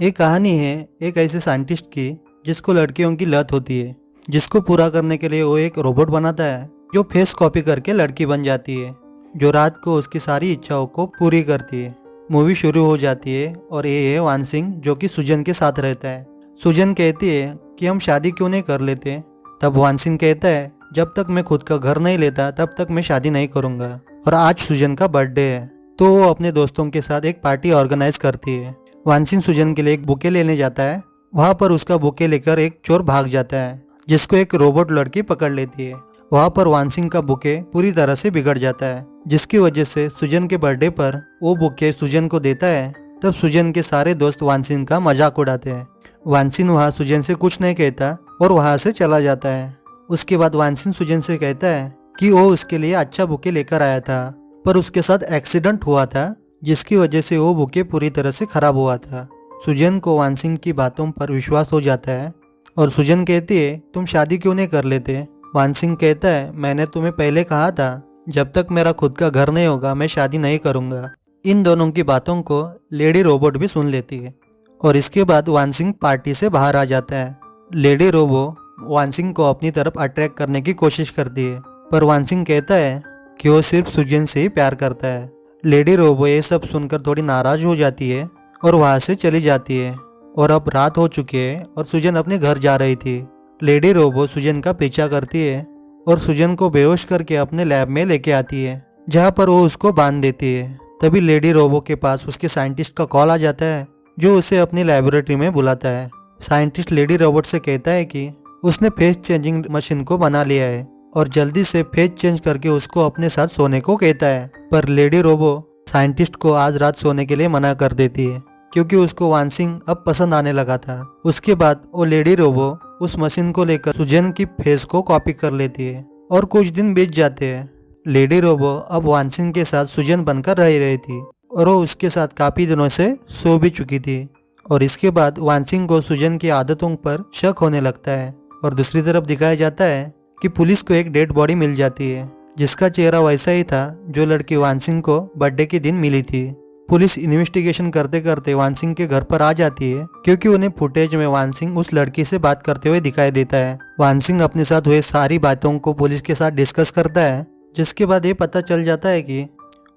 एक कहानी है एक ऐसे साइंटिस्ट की जिसको लड़कियों की लत होती है, जिसको पूरा करने के लिए वो एक रोबोट बनाता है जो फेस कॉपी करके लड़की बन जाती है, जो रात को उसकी सारी इच्छाओं को पूरी करती है। मूवी शुरू हो जाती है और ये है वान सिंह जो कि सुजन के साथ रहता है। सुजन कहती है कि हम शादी क्यों नहीं कर लेते। तब वान सिंह कहता है जब तक मैं खुद का घर नहीं लेता तब तक मैं शादी नहीं करूंगा। और आज सुजन का बर्थडे है तो वो अपने दोस्तों के साथ एक पार्टी ऑर्गेनाइज करती है। वान सिंह सुजन के लिए एक बुके लेने जाता है। वहाँ पर उसका बुके लेकर एक चोर भाग जाता है जिसको एक रोबोट लड़की पकड़ लेती है। वहाँ पर वान सिंह का बुके पूरी तरह से बिगड़ जाता है, जिसकी वजह से सुजन के बर्थडे पर वो बुके सुजन को देता है। तब सुजन के सारे दोस्त वान सिंह का मजाक उड़ाते हैं। वान सिंह वहाँ सुजन से कुछ नहीं कहता और वहाँ से चला जाता है। उसके बाद वान सिंह सुजन से कहता है कि वो उसके लिए अच्छा बुके लेकर आया था, पर उसके साथ एक्सीडेंट हुआ था जिसकी वजह से वो बुके पूरी तरह से खराब हुआ था। सुजन को वान सिंह की बातों पर विश्वास हो जाता है और सुजन कहती है तुम शादी क्यों नहीं कर लेते। वान सिंह कहता है मैंने तुम्हें पहले कहा था जब तक मेरा खुद का घर नहीं होगा मैं शादी नहीं करूंगा। इन दोनों की बातों को लेडी रोबोट भी सुन लेती है और इसके बाद वान सिंह पार्टी से बाहर आ जाता है। लेडी रोबो वान सिंह को अपनी तरफ अट्रैक्ट करने की कोशिश करती है, पर वान सिंह कहता है कि वो सिर्फ सुजन से ही प्यार करता है। लेडी रोबो ये सब सुनकर थोड़ी नाराज हो जाती है और वहाँ से चली जाती है। और अब रात हो चुकी है और सुजन अपने घर जा रही थी। लेडी रोबो सुजन का पीछा करती है और सुजन को बेहोश करके अपने लैब में लेके आती है, जहाँ पर वो उसको बांध देती है। तभी लेडी रोबो के पास उसके साइंटिस्ट का कॉल आ जाता है जो उसे अपनी लैबोरेटरी में बुलाता है। साइंटिस्ट लेडी रोबोट से कहता है कि उसने फेस चेंजिंग मशीन को बना लिया है और जल्दी से फेस चेंज करके उसको अपने साथ सोने को कहता है। पर लेडी रोबो साइंटिस्ट को आज रात सोने के लिए मना कर देती है क्योंकि उसको वान सिंह अब पसंद आने लगा था। उसके बाद वो लेडी रोबो उस मशीन को लेकर सुजन की फेस को कॉपी कर लेती है और कुछ दिन बीत जाते हैं। लेडी रोबो अब वान सिंह के साथ सुजन बनकर रह रही थी और वो उसके साथ काफी दिनों से सो भी चुकी थी। और इसके बाद वान सिंह को सुजन की आदतों पर शक होने लगता है और दूसरी तरफ दिखाया जाता है कि पुलिस को एक डेड बॉडी मिल जाती है जिसका चेहरा वैसा ही था जो लड़की वान सिंह को बर्थडे के दिन मिली थी। पुलिस इन्वेस्टिगेशन करते करते वान सिंह के घर पर आ जाती है क्योंकि उन्हें फुटेज में वान सिंह उस लड़की से बात करते हुए दिखाई देता है। वान सिंह अपने साथ हुए सारी बातों को पुलिस के साथ डिस्कस करता है, जिसके बाद ये पता चल जाता है कि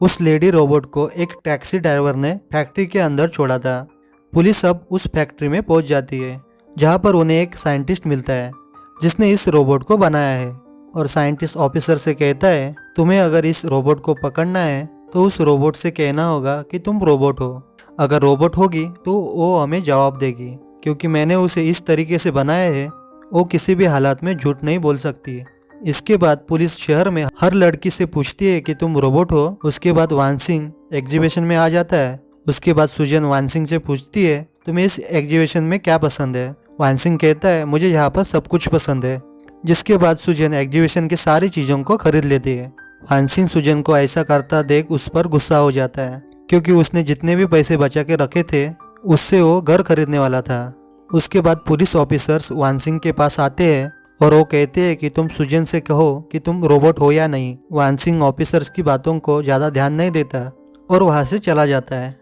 उस लेडी रोबोट को एक टैक्सी ड्राइवर ने फैक्ट्री के अंदर छोड़ा था। पुलिस अब उस फैक्ट्री में पहुंच जाती है जहाँ पर उन्हें एक साइंटिस्ट मिलता है जिसने इस रोबोट को बनाया है। और साइंटिस्ट ऑफिसर से कहता है तुम्हें अगर इस रोबोट को पकड़ना है तो उस रोबोट से कहना होगा कि तुम रोबोट हो। अगर रोबोट होगी तो वो हमें जवाब देगी, क्योंकि मैंने उसे इस तरीके से बनाया है वो किसी भी हालात में झूठ नहीं बोल सकती। इसके बाद पुलिस शहर में हर लड़की से पूछती है कि तुम रोबोट हो। उसके बाद वान सिंह एग्जीबिशन में आ जाता है। उसके बाद सुजन वान सिंह से पूछती है तुम्हें इस एग्जीबिशन में क्या पसंद है। वान सिंह कहता है मुझे यहाँ पर सब कुछ पसंद है। जिसके बाद सुजन एग्जीबिशन की सारी चीज़ों को खरीद लेती है। वान सिंह सुजन को ऐसा करता देख उस पर गुस्सा हो जाता है क्योंकि उसने जितने भी पैसे बचा के रखे थे उससे वो घर खरीदने वाला था। उसके बाद पुलिस ऑफिसर्स वान सिंह के पास आते हैं और वो कहते हैं कि तुम सुजन से कहो कि तुम रोबोट हो या नहीं। वान सिंह ऑफिसर्स की बातों को ज़्यादा ध्यान नहीं देता और वहाँ से चला जाता है।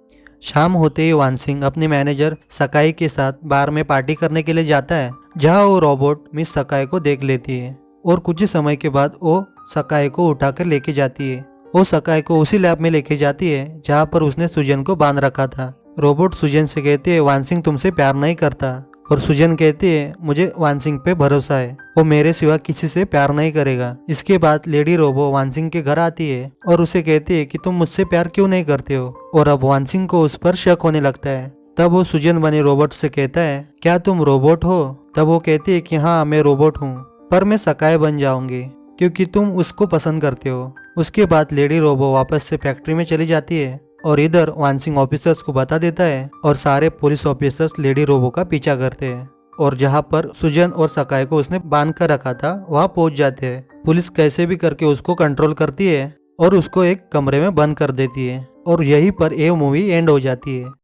शाम होते ही वान सिंह अपने मैनेजर सकाई के साथ बार में पार्टी करने के लिए जाता है, जहाँ वो रोबोट मिस सकाई को देख लेती है और कुछ ही समय के बाद वो सकाई को उठाकर लेके जाती है। वो सकाई को उसी लैब में लेके जाती है जहाँ पर उसने सुजन को बांध रखा था। रोबोट सुजन से कहती है वान सिंह तुमसे प्यार नहीं करता और सुजन कहती है मुझे वान सिंह पे भरोसा है, वो मेरे सिवा किसी से प्यार नहीं करेगा। इसके बाद लेडी रोबो वान सिंह के घर आती है और उसे कहती है कि तुम मुझसे प्यार क्यों नहीं करते हो। और अब वान सिंह को उस पर शक होने लगता है। तब वो सुजन बने रोबोट से कहता है क्या तुम रोबोट हो। तब वो कहती है कि हाँ मैं रोबोट हूँ, पर मैं सकाई बन जाऊंगी क्योंकि तुम उसको पसंद करते हो। उसके बाद लेडी रोबो वापस से फैक्ट्री में चली जाती है और इधर वान सिंह ऑफिसर्स को बता देता है और सारे पुलिस ऑफिसर्स लेडी रोबो का पीछा करते हैं और जहाँ पर सुजन और सकाई को उसने बांध कर रखा था वहाँ पहुंच जाते हैं। पुलिस कैसे भी करके उसको कंट्रोल करती है और उसको एक कमरे में बंद कर देती है और यहीं पर ये मूवी एंड हो जाती है।